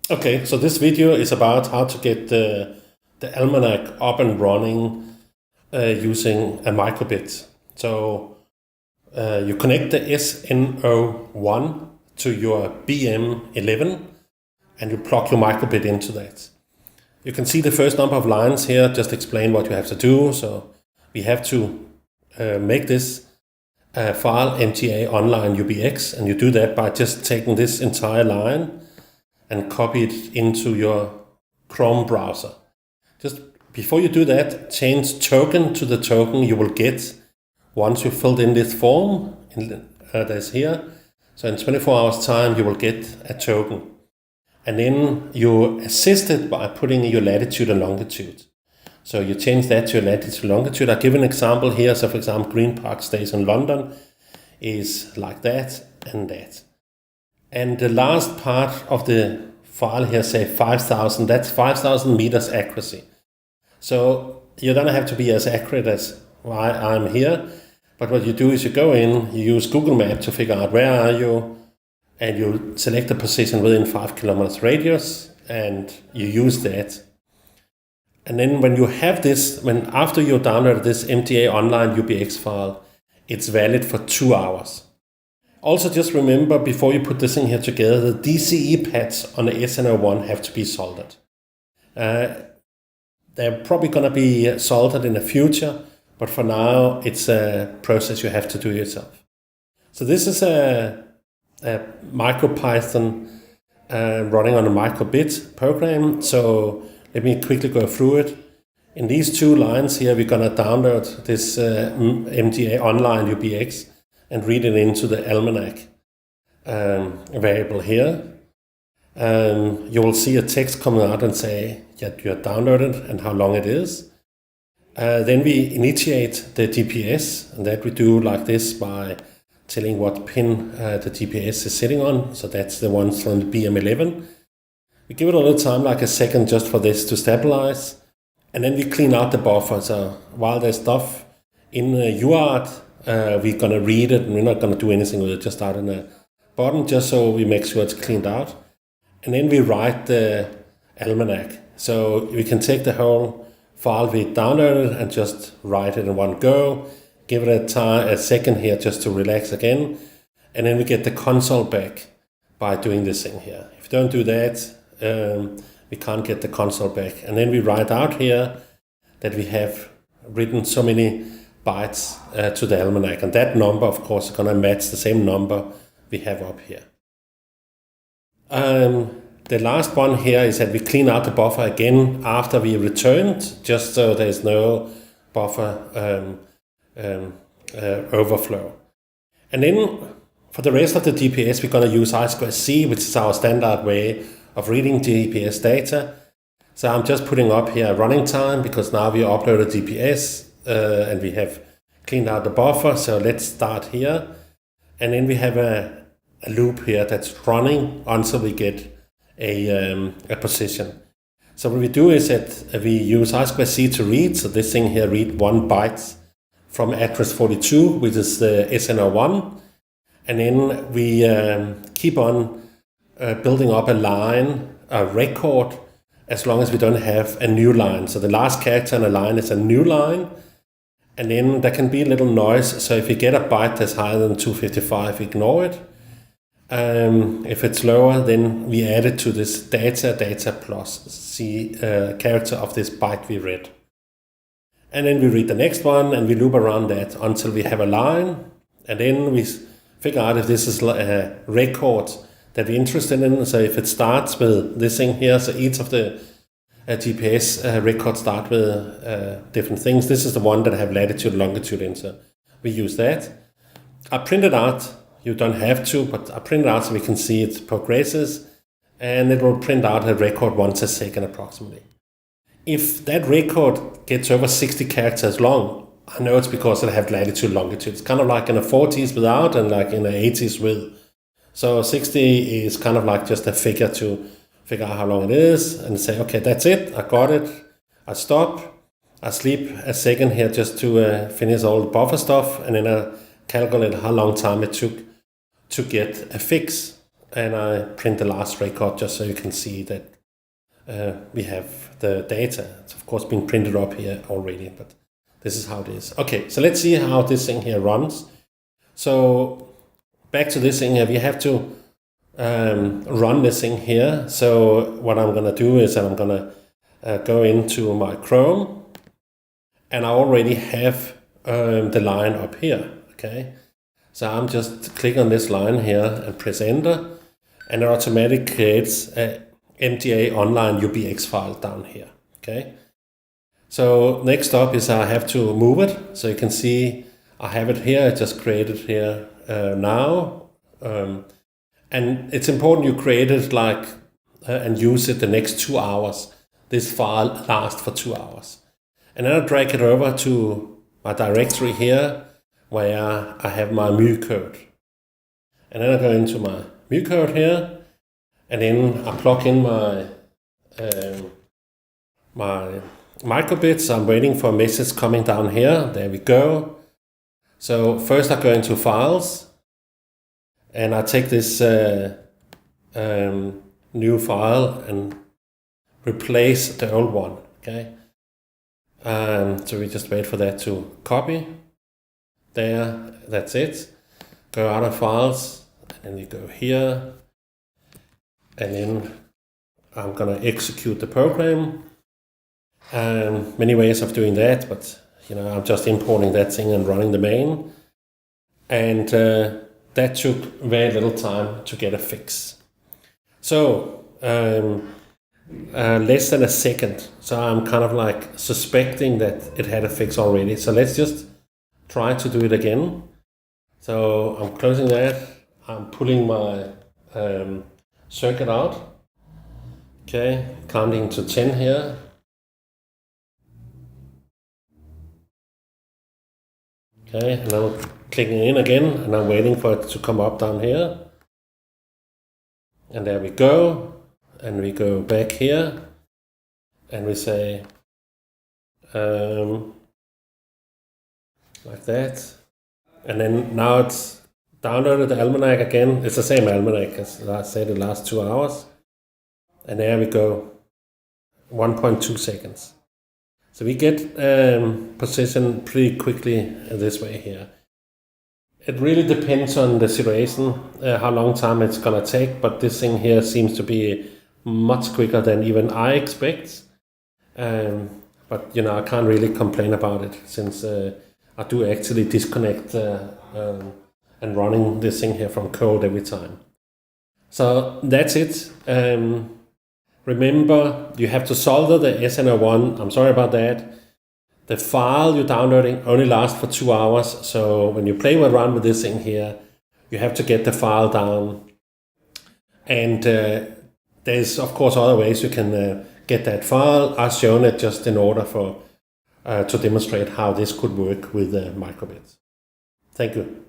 Okay, so this video is about how to get the Almanac up and running using a microbit. So you connect the SN01 to your BM11 and you plug your microbit into that. You can see the first number of lines here, just explain what you have to do. So we have to make this file MTA online UBX, and you do that by just taking this entire line and copy it into your Chrome browser. Just before you do that, change token to the token you will get once you filled in this form. That's here. So in 24 hours time, you will get a token. And then you assist it by putting your latitude and longitude. So you change that to your latitude and longitude. I'll give an example here. So for example, Green Park Station London is like that and that. And the last part of the file here say 5,000, that's 5,000 meters accuracy. So you don't have to be as accurate as I'm here, but what you do is you go in, you use Google Maps to figure out where are you, and you select a position within 5 kilometers radius, and you use that. And then when you have this, after you download this MTA online UBX file, it's valid for 2 hours. Also, just remember, before you put this thing here together, the DCE pads on the SN01 have to be soldered. They're probably going to be soldered in the future, but for now, it's a process you have to do yourself. So this is a MicroPython running on a microbit program. So let me quickly go through it. In these two lines here, we're going to download this MTA online UBX and read it into the Almanac variable here. You will see a text coming out and say that you have downloaded and how long it is. Then we initiate the GPS, and that we do like this by telling what pin the GPS is sitting on. So that's the ones from the BM11. We give it a little time, like a second, just for this to stabilize. And then we clean out the buffer. So while there's stuff in UART, we're going to read it, and we're not going to do anything with it, just start in the bottom, just so we make sure it's cleaned out. And then we write the Almanac. So we can take the whole file we downloaded and just write it in one go. Give it a second here just to relax again. And then we get the console back by doing this thing here. If you don't do that, we can't get the console back. And then we write out here that we have written so many bytes to the Almanac. And that number, of course, is going to match the same number we have up here. The last one here is that we clean out the buffer again after we returned, just so there's no buffer overflow. And then for the rest of the GPS, we're going to use I2C, which is our standard way of reading GPS data. So I'm just putting up here running time, because now we uploaded GPS and we have cleaned out the buffer. So let's start here. And then we have a loop here that's running until we get a position. So what we do is that we use I2C to read. So this thing here read 1 byte from address 42, which is the SN01. And then we keep on building up a line, a record, as long as we don't have a new line. So the last character in a line is a new line. And then there can be a little noise. So if you get a byte that's higher than 255, ignore it. If it's lower, then we add it to this data plus C character of this byte we read. And then we read the next one, and we loop around that until we have a line. And then we figure out if this is a record that we're interested in. So if it starts with this thing here, so each of the GPS records start with different things. This is the one that I have latitude and longitude in, so we use that. I print it out. You don't have to, but I print it out so we can see it progresses, and it will print out a record once a second approximately. If that record gets over 60 characters long, I know it's because it have latitude and longitude. It's kind of like in the 40s without and like in the 80s with. So 60 is kind of like just a figure to figure out how long it is and say, okay, that's it, I got it. I stop, I sleep a second here just to finish all the buffer stuff, and then I calculate how long time it took to get a fix and I print the last record just so you can see that we have the data. It's of course being printed up here already, but this is how it is. Okay, so let's see how this thing here runs. So back to this thing here, we have to run this thing here. So what I'm gonna do is I'm gonna go into my Chrome, and I already have the line up here, okay? So I'm just click on this line here and press enter, and it automatically creates a MDA online UBX file down here, okay? So next up is I have to move it. So you can see I have it here, I just created here now. And it's important you create it like and use it the next 2 hours. This file lasts for 2 hours. And then I drag it over to my directory here where I have my mu code. And then I go into my mu code here, and then I plug in my my microbits. I'm waiting for a message coming down here. There we go. So first I go into files, and I take this new file and replace the old one, okay? So we just wait for that to copy. There, that's it. Go out of files, and then you go here, and then I'm gonna execute the program. Many ways of doing that, but I'm just importing that thing and running the main. And that took very little time to get a fix. So less than a second. So I'm kind of like suspecting that it had a fix already. So let's just try to do it again. So I'm closing that. I'm pulling my circuit out. Okay, counting to 10 here. Okay, and I'm clicking in again, and I'm waiting for it to come up down here. And there we go. And we go back here, and we say like that. And then now it's downloaded the Almanac again. It's the same Almanac as I said the last 2 hours. And there we go, 1.2 seconds. So we get position pretty quickly this way here. It really depends on the situation, how long time it's gonna take, but this thing here seems to be much quicker than even I expect. But I can't really complain about it, since I do actually disconnect and running this thing here from code every time. So that's it. Remember, you have to solder the SN01. I'm sorry about that. The file you're downloading only lasts for 2 hours. So when you play around with this thing here, you have to get the file down. And there's, of course, other ways you can get that file. I've shown it just in order for to demonstrate how this could work with microbits. Thank you.